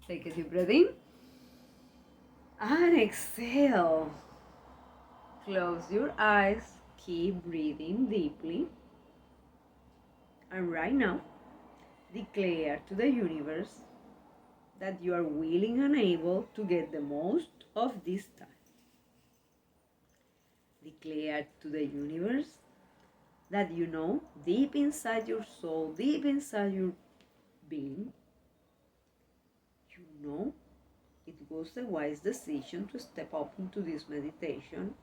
Take a deep breath in and exhale. Close your eyes, keep breathing deeply. And right now, declare to the universe that you are willing and able to get the most of this time. Declare to the universe that you know deep inside your soul, deep inside your being, you know it was a wise decision to step up into this meditation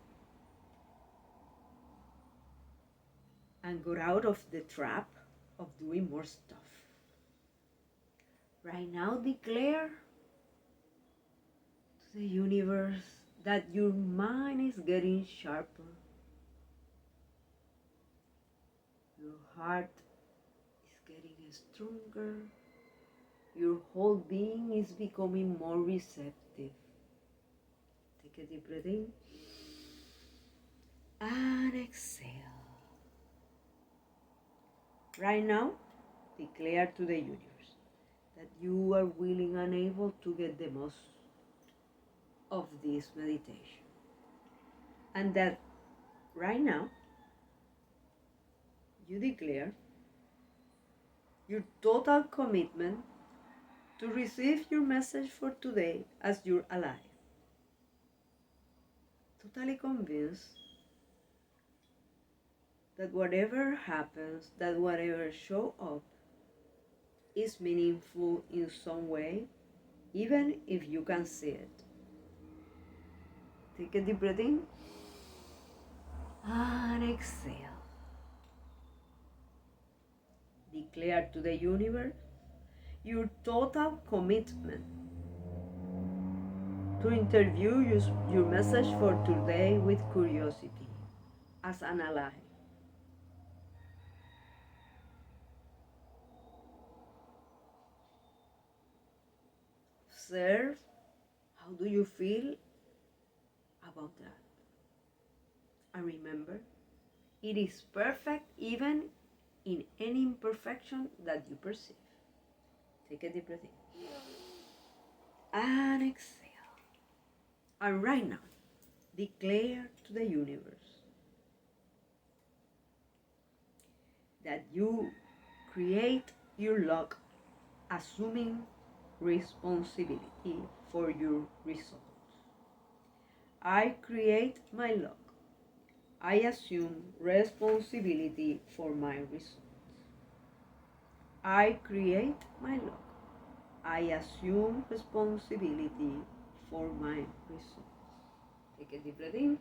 and got out of the trap of doing more stuff. Right now, declare to the universe that your mind is getting sharper, your heart is getting stronger, your whole being is becoming more receptive. Take a deep breath in and exhale. Right now, declare to the universe that you are willing and able to get the most of this meditation. And that right now, you declare your total commitment to receive your message for today as your ally. Totally convinced that whatever happens, that whatever show up is meaningful in some way, even if you can see it. Take a deep breath in and exhale. Declare to the universe your total commitment to interview your message for today with curiosity as an ally. Observe how do you feel about that. And remember, it is perfect even in any imperfection that you perceive. Take a deep breath in and exhale. And right now, declare to the universe that you create your luck assuming responsibility for your results. I create my luck. I assume responsibility for my results. I create my luck. I assume responsibility for my results. Take a deep breath in.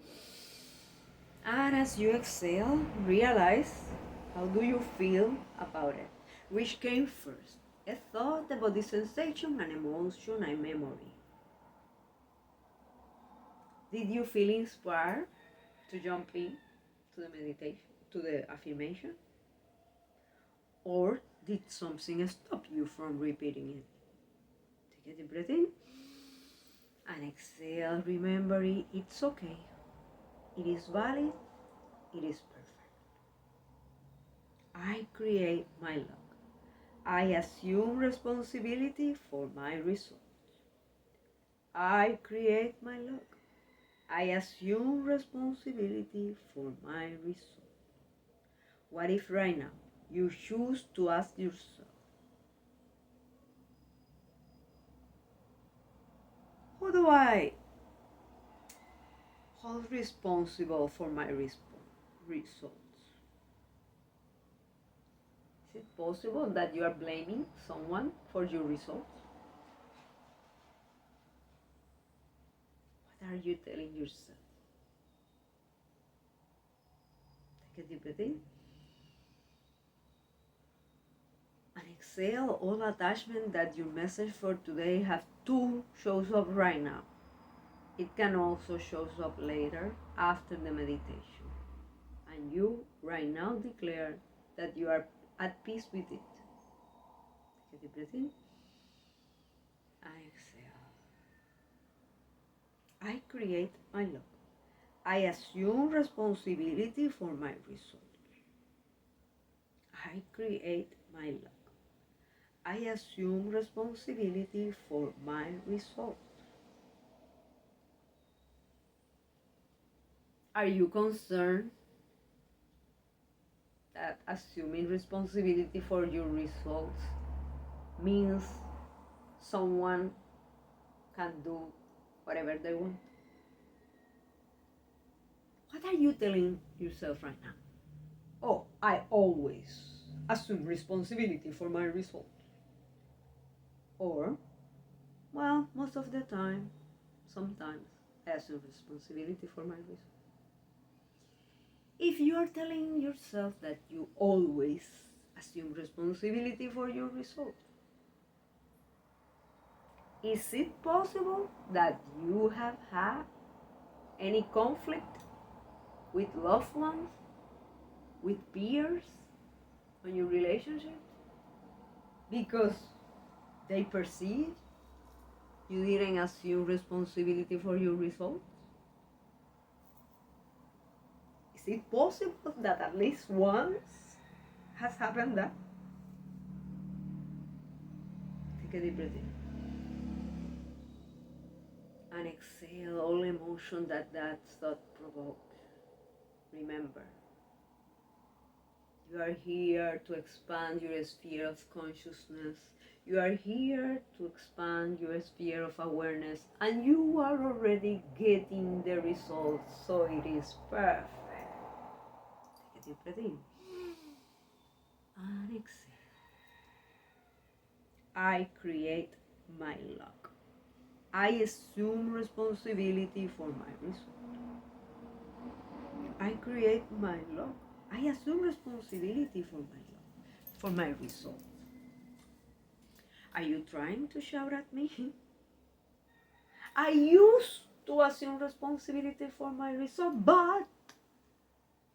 And as you exhale, realize how do you feel about it? Which came first? A thought, a body sensation, an emotion, a memory. Did you feel inspired to jump in to the meditation, to the affirmation? Or did something stop you from repeating it? Take a deep breath in and exhale. Remember, it's okay. It is valid. It is perfect. I create my luck. I assume responsibility for my results. I create my luck. I assume responsibility for my results. What if right now you choose to ask yourself, who do I hold responsible for my results? Is it possible that you are blaming someone for your results? What are you telling yourself? Take a deep breath in and exhale all attachment that your message for today have to shows up right now. It can also shows up later after the meditation. And you right now declare that you are at peace with it. Take a deep breath in and exhale. I create my luck. I assume responsibility for my results. I create my luck. I assume responsibility for my result. Are you concerned that assuming responsibility for your results means someone can do whatever they want? What are you telling yourself right now? Oh, I always assume responsibility for my results. Or, well, most of the time, sometimes I assume responsibility for my results. If you are telling yourself that you always assume responsibility for your results, is it possible that you have had any conflict with loved ones, with peers, on your relationship? Because they perceive you didn't assume responsibility for your results? Is it possible that at least once has happened that? Take a deep breath in. And exhale all emotion that thought provoked. Remember, you are here to expand your sphere of consciousness. You are here to expand your sphere of awareness, and you are already getting the results, so it is perfect. Take a deep breath in and exhale. I create my luck. I assume responsibility for my result. I create my luck. I assume responsibility for my luck, for my result. Are you trying to shout at me? I used to assume responsibility for my result, but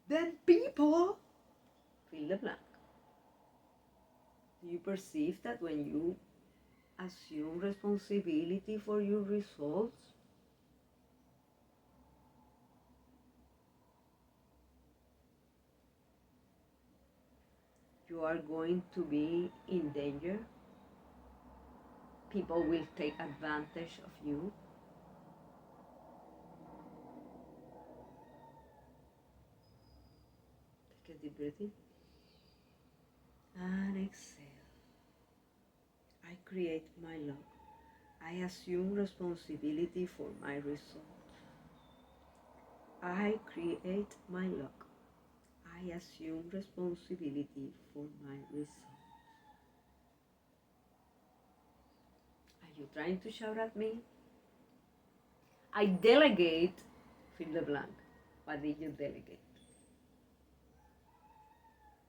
then people fill the blank. Do you perceive that when you assume responsibility for your results, you are going to be in danger? People will take advantage of you. Take a deep breath in and exhale. I create my luck. I assume responsibility for my result. I create my luck. I assume responsibility for my result. Are you trying to shout at me? I delegate, fill the blank. What did you delegate?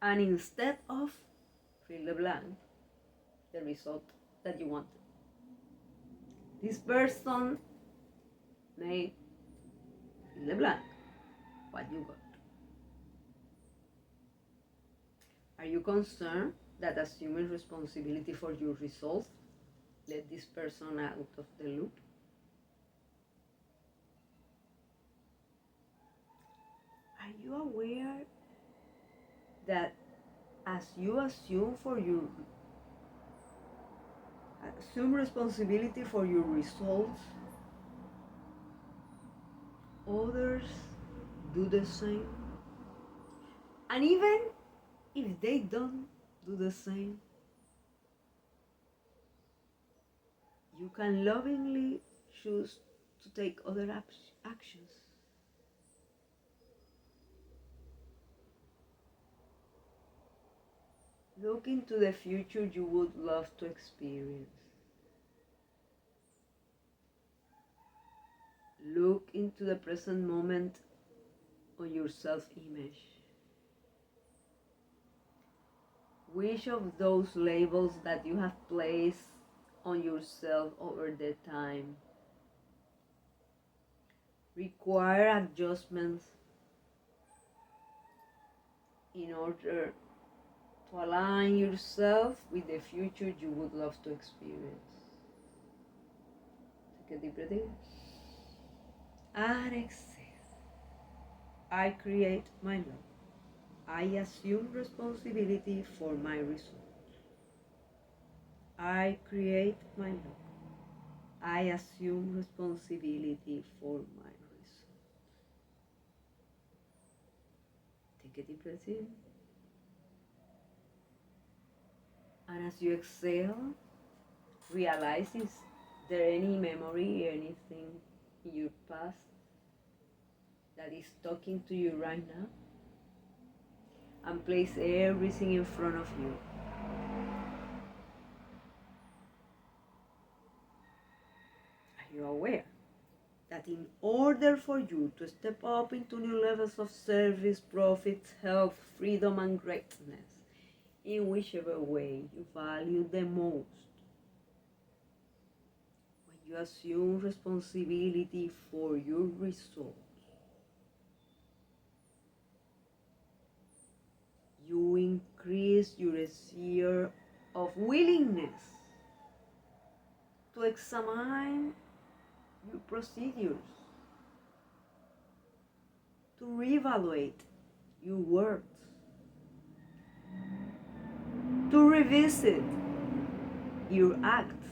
And instead of fill the blank, the result that you wanted. This person made fill the blank, what you got. Are you concerned that assuming responsibility for your results let this person out of the loop? Are you aware that as you assume responsibility for your results, others do the same? And even if they don't do the same, you can lovingly choose to take other actions. Look into the future you would love to experience. Look into the present moment on your self-image. Which of those labels that you have placed on yourself over the time require adjustments in order to align yourself with the future you would love to experience? Take a deep breath in and exhale. I create my love. I assume responsibility for my results. I create my luck. I assume responsibility for my result. Take a deep breath in. And as you exhale, realize, is there any memory, anything in your past that is talking to you right now? And place everything in front of you. Are you aware that in order for you to step up into new levels of service, profit, health, freedom, and greatness, in whichever way you value the most, when you assume responsibility for your results, you increase your sphere of willingness to examine your procedures, to reevaluate your words, to revisit your acts,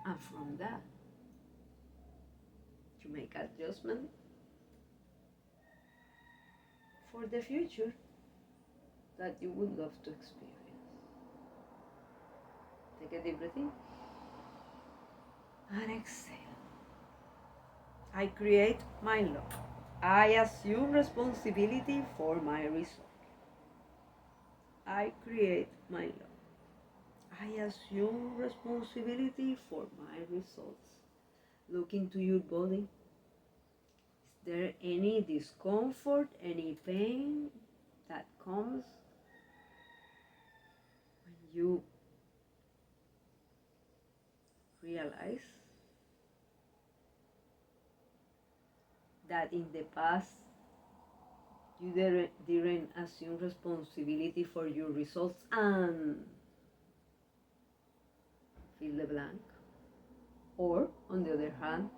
and from that, to make adjustments for the future that you would love to experience. Take a deep breath in and exhale. I create my luck. I assume responsibility for my result. I create my luck. I assume responsibility for my results. Look into your body. Is there any discomfort, any pain that comes when you realize that in the past you didn't assume responsibility for your results and fill the blank? Or, on the other hand,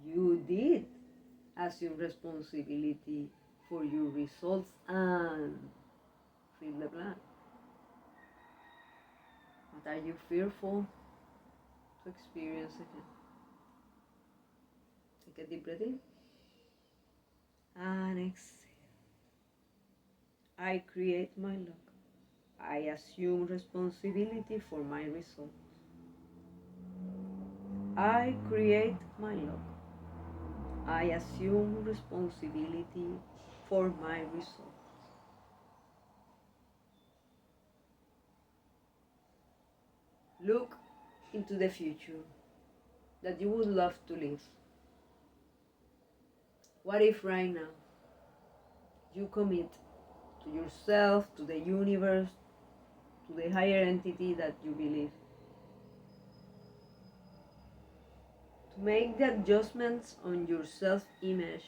you did assume responsibility for your results and fill the blank. What are you fearful to experience again? Take a deep breath in and exhale. I create my luck. I assume responsibility for my results. I create my luck. I assume responsibility for my results. Look into the future that you would love to live. What if right now you commit to yourself, to the universe, to the higher entity that you believe, to make the adjustments on your self-image,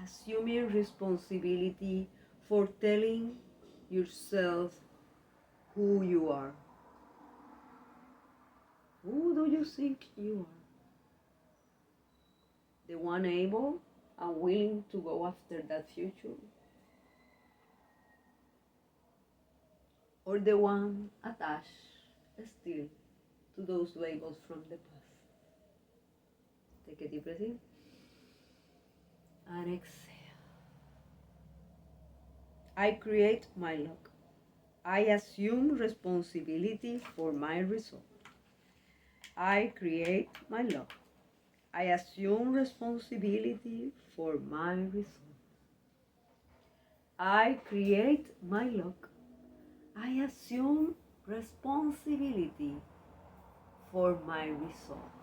assuming responsibility for telling yourself who you are? Who do you think you are? The one able and willing to go after that future? Or the one attached still to those labels from the past? Take a deep breath in and exhale. I create my luck. I assume responsibility for my result. I create my luck. I assume responsibility for my result. I create my luck. I assume responsibility for my result.